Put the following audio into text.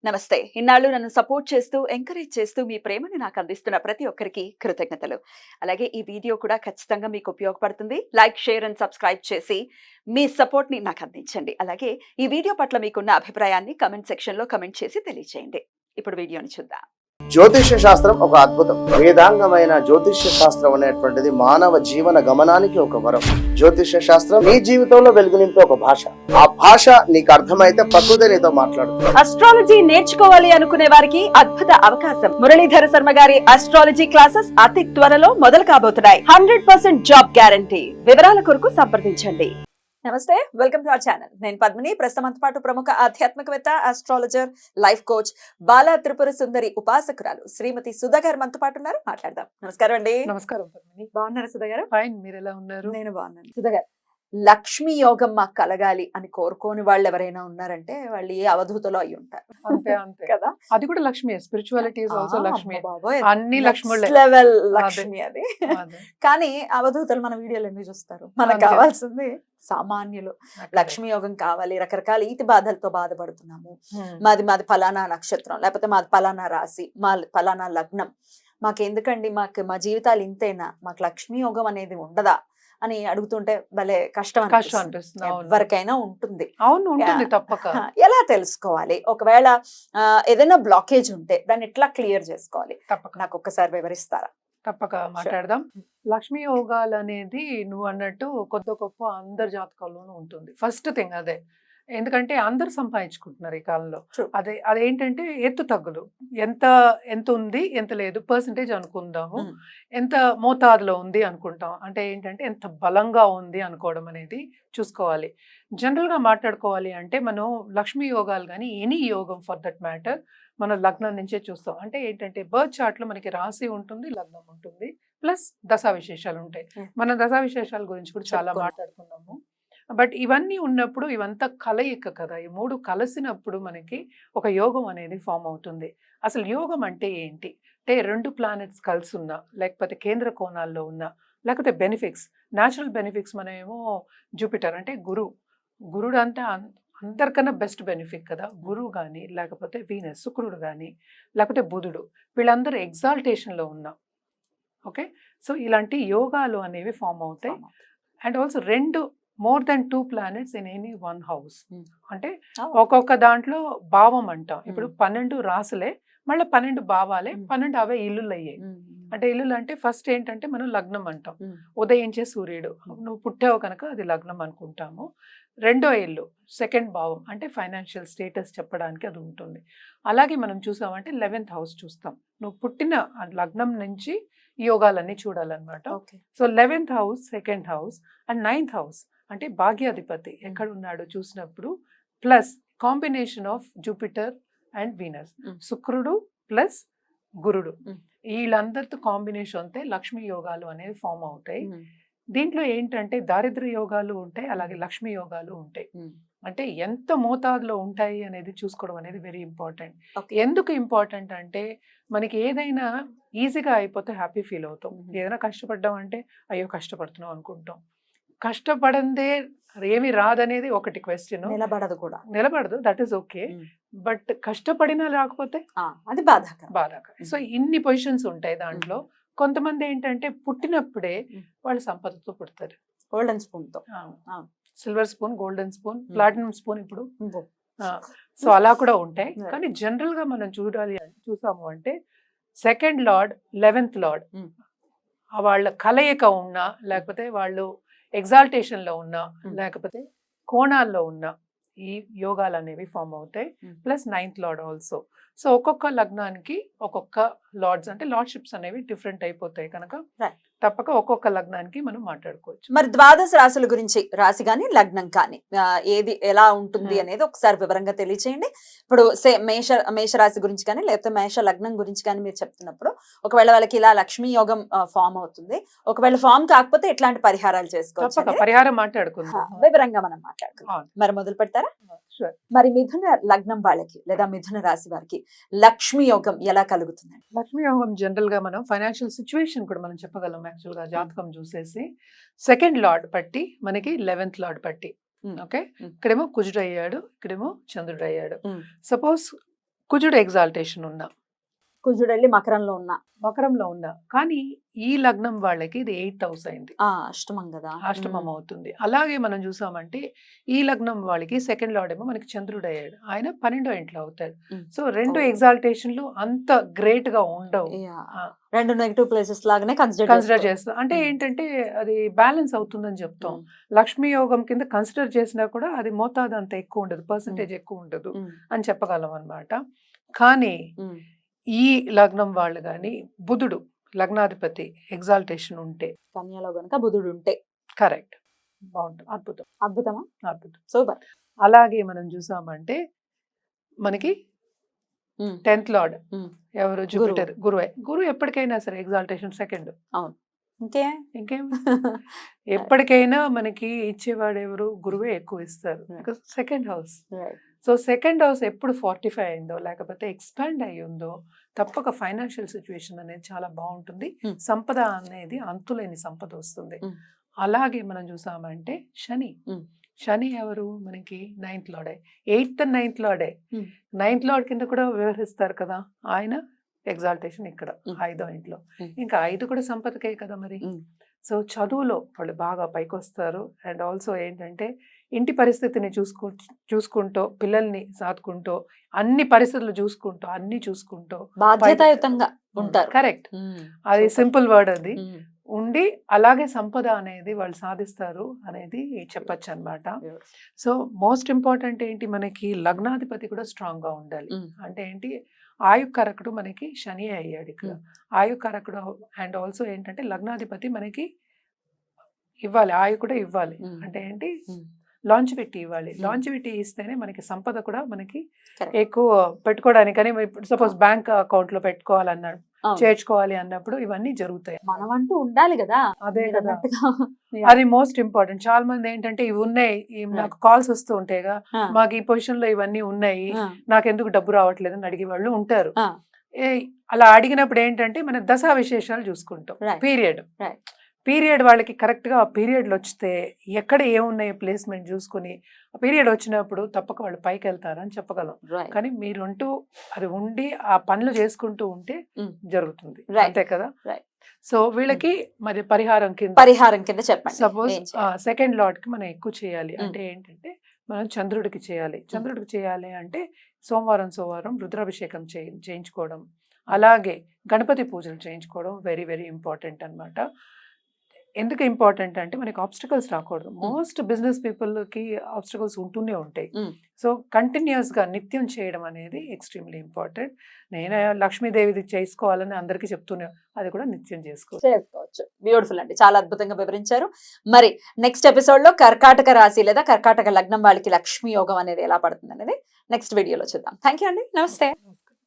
నమస్తే. ఇన్నాళ్ళు నన్ను సపోర్ట్ చేస్తూ, ఎంకరేజ్ చేస్తూ మీ ప్రేమని నాకు అందిస్తున్న ప్రతి ఒక్కరికి కృతజ్ఞతలు. అలాగే ఈ వీడియో కూడా ఖచ్చితంగా మీకు ఉపయోగపడుతుంది. లైక్, షేర్ అండ్ సబ్స్క్రైబ్ చేసి మీ సపోర్ట్‌ని నాకు అందించండి. అలాగే ఈ వీడియో పట్ల మీకున్న అభిప్రాయాన్ని కామెంట్ సెక్షన్‌లో కామెంట్ చేసి తెలియజేయండి. ఇప్పుడు వీడియోని చూద్దాం. జ్యోతిష్య శాస్త్రం ఒక అద్భుతం. వేదాంగమైన జ్యోతిష్య శాస్త్రం అనేటువంటిది మానవ జీవన గమనానికి ఒక వరం. జ్యోతిష్య శాస్త్రం నీ జీవితంలో వెలుగునింపే ఒక భాష. ఆ భాష నీకు అర్థమైతే ప్రకృతి నీతో మాట్లాడుతుంది. అస్ట్రాలజీ నేర్చుకోవాలి అనుకునే వారికి అద్భుత అవకాశం. మురళీధర శర్మ గారి అస్ట్రాలజీ క్లాసెస్ అతి త్వరలో మొదలు కాబోతున్నాయి. 100% జాబ్ గ్యారంటీ. వివరాల కొరకు సంప్రదించండి. నమస్తే, వెల్కమ్ టు అవర్ ఛానల్. నేను పద్మిని. ప్రస్తుతం పాటు ప్రముఖ ఆధ్యాత్మికవేత్త, astrologer, life coach, Bala Tripura Sundari ఉపాసకురాలు శ్రీమతి సుధా గారు మనతో పాటు ఉన్నారు. మాట్లాడదాం. నమస్కారం అండి. నమస్కారం పద్మిని. బాగున్నారా సుధా గారు? ఫైన్, మీరు ఎలా ఉన్నారు? నేను బాగున్నాను. సుధా గారు, లక్ష్మీ యోగం మాకు కలగాలి అని కోరుకోని వాళ్ళు ఎవరైనా ఉన్నారంటే వాళ్ళు ఏ అవధూతలో అయి ఉంటారు. అంతే అంతే కదా. అది కూడా Lakshmi. Spirituality is also Lakshmi. బాబోయ్, అన్ని లక్ష్ములే. లెవెల్ లక్ష్మి అది. అదే. కానీ అవధూతలు మన వీడియోలు ఎందుకు చూస్తారు? మనకు అంతే. కావాల్సింది సామాన్యులు. లక్ష్మీ యోగం కావాలి. రకరకాల ఈతి బాధలతో బాధపడుతున్నాము. మాది ఫలానా నక్షత్రం, లేకపోతే మాది ఫలానా రాశి, మా ఫలానా లగ్నం, మాకెందుకండి, మా జీవితాలు ఇంతేనా, మాకు లక్ష్మీ యోగం అనేది ఉండదా అని అడుగుతుంటే భలే కష్టం అనిపిస్తుంది. ఎవరికైనా ఉంటుంది. అవును, ఉంటుంది తప్పక. ఎలా తెలుసుకోవాలి? ఒకవేళ ఏదైనా బ్లాకేజ్ ఉంటే దాన్ని ఎట్లా క్లియర్ చేసుకోవాలి? తప్పక నాకు ఒక్కసారి వివరిస్తారా? తప్పక మాట్లాడదాం. లక్ష్మీ యోగాలు అనేది నువ్వు అన్నట్టు కొద్ది గొప్ప అందరి జాతకాల్లోనూ ఉంటుంది. ఫస్ట్ థింగ్ అదే. ఎందుకంటే అందరు సంపాదించుకుంటున్నారు ఈ కాలంలో. అదేంటంటే ఎత్తు తగ్గులు, ఎంత ఉంది ఎంత లేదు పర్సంటేజ్ అనుకుందాము, ఎంత మోతాదులో ఉంది అనుకుంటాం. అంటే ఏంటంటే ఎంత బలంగా ఉంది అనుకోవడం అనేది చూసుకోవాలి. జనరల్గా మాట్లాడుకోవాలి అంటే మనం లక్ష్మీ యోగాలు కానీ ఎనీ యోగం ఫర్ దట్ మ్యాటర్ మనం లగ్నం నుంచే చూస్తాం. అంటే ఏంటంటే బర్త్ చార్ట్లో మనకి రాశి ఉంటుంది, లగ్నం ఉంటుంది, ప్లస్ దశా విశేషాలు ఉంటాయి. మనం దశా విశేషాల గురించి కూడా చాలా మాట్లాడుకున్నాము. బట్ ఇవన్నీ ఉన్నప్పుడు ఇవంతా కలయిక కదా. ఈ మూడు కలిసినప్పుడు మనకి ఒక యోగం అనేది ఫామ్ అవుతుంది. అసలు యోగం అంటే ఏంటి అంటే, రెండు ప్లానెట్స్ కలిసి ఉన్నా, లేకపోతే కేంద్ర కోణాల్లో ఉన్నా, లేకపోతే బెనిఫిక్స్, న్యాచురల్ బెనిఫిక్స్. మనమేమో జూపిటర్ అంటే గురుడు అంటే అందరికన్నా బెస్ట్ బెనిఫిట్ కదా. గురువు కానీ, లేకపోతే వీనస్ శుక్రుడు కానీ, లేకపోతే బుధుడు, వీళ్ళందరూ ఎగ్జాల్టేషన్లో ఉన్నా. ఓకే, సో ఇలాంటి యోగాలు అనేవి ఫామ్ అవుతాయి. And also more than 2 planets in any 1 house. అంటే ఒక్కొక్క దాంట్లో భావం అంటాం. ఇప్పుడు 12 రాసులే, మళ్ళీ 12 భావాలే, 12 అవే ఇల్లులు అయ్యాయి. అంటే ఇల్లులు అంటే ఫస్ట్ ఏంటంటే మనం లగ్నం అంటాం. ఉదయించే సూర్యుడు, నువ్వు పుట్టావు కనుక అది లగ్నం అనుకుంటాము. రెండో ఇల్లు సెకండ్ భావం, అంటే ఫైనాన్షియల్ స్టేటస్ చెప్పడానికి అది ఉంటుంది. అలాగే మనం చూసామంటే 11th house చూస్తాం. నువ్వు పుట్టిన లగ్నం నుంచి యోగాలన్నీ చూడాలన్నమాట. So 11th house, second house and 9th house అంటే భాగ్యాధిపతి ఎక్కడ ఉన్నాడో చూసినప్పుడు, plus combination of Jupiter and Venus, శుక్రుడు ప్లస్ గురుడు, వీళ్ళందరితో కాంబినేషన్ అయితే లక్ష్మీ యోగాలు అనేవి ఫామ్ అవుతాయి. దీంట్లో ఏంటంటే దారిద్ర్య యోగాలు ఉంటాయి, అలాగే లక్ష్మీ యోగాలు ఉంటాయి. అంటే ఎంత మోతాదులో ఉంటాయి అనేది చూసుకోవడం అనేది వెరీ ఇంపార్టెంట్. ఎందుకు ఇంపార్టెంట్ అంటే, మనకి ఏదైనా ఈజీగా అయిపోతే హ్యాపీ ఫీల్ అవుతాం. ఏదైనా కష్టపడ్డాం అంటే అయ్యో కష్టపడుతున్నాం అనుకుంటాం. కష్టపడందే ఏమి రాదనేది ఒకటి క్వశ్చన్. నిలబడదు, దట్ ఈస్ ఓకే. బట్ కష్టపడినా రాకపోతే అది బాధాకరం. సో ఇన్ని పొజిషన్స్ ఉంటాయి దాంట్లో. కొంతమంది ఏంటంటే పుట్టినప్పుడే వాళ్ళు సంపదతో పుడతారు. గోల్డెన్ స్పూన్ తో, silver spoon, golden spoon, platinum spoon ఇప్పుడు. సో అలా కూడా ఉంటాయి. కానీ జనరల్ గా మనం చూసాము అంటే సెకండ్ లార్డ్, 11th లార్డ్ వాళ్ళ కలయిక ఉన్నా, లేకపోతే వాళ్ళు ఎగ్జాల్టేషన్ లో ఉన్నా, లేకపోతే కోణాల్లో ఉన్నా ఈ యోగాలు అనేవి ఫామ్ అవుతాయి. Plus 9th lord also. So ఒక్కొక్క లగ్నానికి ఒక్కొక్క లార్డ్స్ అంటే లార్డ్షిప్స్ అనేవి డిఫరెంట్ అయిపోతాయి కనుక తప్పక ఒక్కొక్క లగ్నానికి మనం మాట్లాడుకోవచ్చు. మరి ద్వాదశ రాశుల గురించి, రాశి కానీ లగ్నం కానీ ఏది ఎలా ఉంటుంది అనేది ఒకసారి వివరంగా తెలియచేయండి. ఇప్పుడు మేషరాశి గురించి కానీ, లేకపోతే మేష లగ్నం గురించి కానీ మీరు చెప్తున్నప్పుడు, ఒకవేళ వాళ్ళకి ఇలా లక్ష్మీ యోగం ఫామ్ అవుతుంది, ఒకవేళ ఫామ్ కాకపోతే ఎట్లాంటి పరిహారాలు చేసుకోవచ్చు, పరిహారం మాట్లాడుకుందాం, వివరంగా మనం మాట్లాడుకుందాం. మరి మొదలు పెడతారా? మరి మిథున లగ్నం వాళ్ళకి లేదా మిథున రాశి వారికి లక్ష్మీ యోగం ఎలా కలుగుతుంది? లక్ష్మీ యోగం జనరల్ గా మనం ఫైనాన్షియల్ సిచ్యువేషన్ కూడా మనం చెప్పగలం. యాక్చువల్ గా జాతకం చూసేసి సెకండ్ లార్డ్ పట్టి మనకి 11th లార్డ్ పట్టి. ఓకే, ఇక్కడేమో కుజుడు అయ్యాడు, ఇక్కడేమో చంద్రుడు అయ్యాడు. సపోజ్ కుజుడు ఎగ్జాల్టేషన్ ఉన్నా, కుజుడు వెళ్ళి మకరంలో ఉన్న మకరంలో ఉన్నా, కానీ ఈ లగ్నం వాళ్ళకి ఇది 8th హౌస్ అయింది, అష్టమం కదా. అష్టమం అవుతుంది. అలాగే మనం చూసామంటే ఈ లగ్నం వాళ్ళకి సెకండ్ లార్డ్ ఏమో మనకి చంద్రుడు అయ్యాడు, ఆయన 12వ ఇంట్లో అవుతాడు. సో 2 ఎగ్జాల్టేషన్లు అంత గ్రేట్ గా ఉండవు, రెండు నెగటివ్ ప్లేసెస్ లాగానే కన్సిడర్ చేస్తాం. అంటే ఏంటంటే అది బ్యాలెన్స్ అవుతుందని చెప్తాం. లక్ష్మీ యోగం కింద కన్సిడర్ చేసినా కూడా అది మోతాదు అంత ఎక్కువ ఉండదు, పర్సంటేజ్ ఎక్కువ ఉండదు అని చెప్పగలం అన్నమాట. కానీ ఈ లగ్నం వాళ్ళు కానీ బుధుడు లగ్నాధిపతి ఎగ్జాల్టేషన్ ఉంటే, కన్యలో గనుక బుధుడు ఉంటే కరెక్ట్, బాగుంటుంది, అద్భుతం, అద్భుతమా, అద్భుతం. సూపర్. అలాగే మనం చూసామంటే మనకి 10th లార్డ్ ఎవరు, జూపిటర్, గురువే. గురువు ఎప్పటికైనా సరే ఎగ్జాల్టేషన్ సెకండ్. అవును, ఇంకేం ఎప్పటికైనా మనకి ఇచ్చేవాడు ఎవరు, గురువే ఎక్కువ ఇస్తారు, second house. So second house ఎప్పుడు 45 అయిందో లేకపోతే ఎక్స్పాండ్ అయ్యి ఉందో తప్పక ఫైనాన్షియల్ సిచ్యువేషన్ అనేది చాలా బాగుంటుంది, సంపద అనేది అంతులేని సంపద వస్తుంది. అలాగే మనం చూసామంటే శని ఎవరు మనకి 9th లార్డే, 8th and 9th లార్డే. 9th lord కింద కూడా వ్యవహరిస్తారు కదా, ఆయన ఎగ్జాల్టేషన్ ఇక్కడ 5వ ఇంట్లో. ఇంకా 5 కూడా సంపదకే కదా మరి. సో చదువులో వాళ్ళు బాగా పైకి వస్తారు. అండ్ ఆల్సో ఏంటంటే ఇంటి పరిస్థితిని చూసుకుంటూ పిల్లల్ని సాదుకుంటూ అన్ని పరిస్థితులు చూసుకుంటూ అన్ని చూసుకుంటూ బాధ్యతాయుతంగా ఉంటారు. కరెక్ట్, అది సింపుల్ వర్డ్ అది ఉండి అలాగే సంపద అనేది వాళ్ళు సాధిస్తారు అనేది చెప్పచ్చు అన్నమాట. సో మోస్ట్ ఇంపార్టెంట్ ఏంటి, మనకి లగ్నాధిపతి కూడా స్ట్రాంగ్ గా ఉండాలి. అంటే ఏంటి, ఆయుకరకుడు మనకి శని అయ్యాడు ఇక్కడ, ఆయుకరకుడు. అండ్ ఆల్సో ఏంటంటే లగ్నాధిపతి మనకి ఇవ్వాలి, ఆయు కూడా ఇవ్వాలి. అంటే ఏంటి, లాంజివిటీ ఇవ్వాలి. లాంజివిటీ ఇస్తేనే మనకి సంపద కూడా మనకి ఎక్కువ పెట్టుకోవడానికి. కానీ ఇప్పుడు సపోజ్ బ్యాంక్ అకౌంట్ లో పెట్టుకోవాలన్నాడు, చేర్చుకోవాలి అన్నప్పుడు ఇవన్నీ జరుగుతాయి. మనం అంటూ ఉండాలి కదా, అదే కదా, అది మోస్ట్ ఇంపార్టెంట్. చాలా మంది ఏంటంటే ఇవి ఉన్నాయి, నాకు కాల్స్ వస్తూ ఉంటాయిగా, మాకు ఈ పొజిషన్ లో ఇవన్నీ ఉన్నాయి, నాకెందుకు డబ్బు రావట్లేదు అని అడిగే వాళ్ళు ఉంటారు. అలా అడిగినప్పుడు ఏంటంటే మన దశా విశేషాలు చూసుకుంటాం. పీరియడ్ వాళ్ళకి కరెక్ట్ గా ఆ పీరియడ్లు వస్తే ఎక్కడ ఏమున్నాయో ప్లేస్మెంట్ చూసుకుని ఆ పీరియడ్ వచ్చినప్పుడు తప్పక వాళ్ళు పైకి వెళ్తారని చెప్పగలం. కానీ మీరుంటూ అది ఉండి ఆ పనులు చేసుకుంటూ ఉంటే జరుగుతుంది, అంతే కదా. సో వీళ్ళకి మరి పరిహారం కింద చెప్పండి. సపోజ్ సెకండ్ లార్డ్ కి మనం ఎక్కువ చేయాలి అంటే ఏంటంటే మనం చంద్రుడికి చేయాలి అంటే సోమవారం రుద్రాభిషేకం చేయించుకోవడం, అలాగే గణపతి పూజలు చేయించుకోవడం వెరీ వెరీ ఇంపార్టెంట్ అన్నమాట. ఎందుకు ఇంపార్టెంట్ అంటే మనకి ఆబ్స్టికల్స్ రాకూడదు. మోస్ట్ బిజినెస్ పీపుల్కి ఆబ్స్టికల్స్ ఉంటూనే ఉంటాయి. సో కంటిన్యూస్గా నిత్యం చేయడం అనేది ఎక్స్ట్రీమ్లీ ఇంపార్టెంట్. నేను లక్ష్మీదేవిది చేసుకోవాలని అందరికీ చెప్తూనే, అది కూడా నిత్యం చేసుకోవచ్చు. బ్యూటిఫుల్ అండి, చాలా అద్భుతంగా వివరించారు. మరి నెక్స్ట్ ఎపిసోడ్ లో కర్కాటక రాశి లేదా కర్కాటక లగ్నం వాళ్ళకి లక్ష్మీ యోగం అనేది ఎలా పడుతుంది అనేది నెక్స్ట్ వీడియోలో చూద్దాం. థ్యాంక్ యూ అండి, నమస్తే.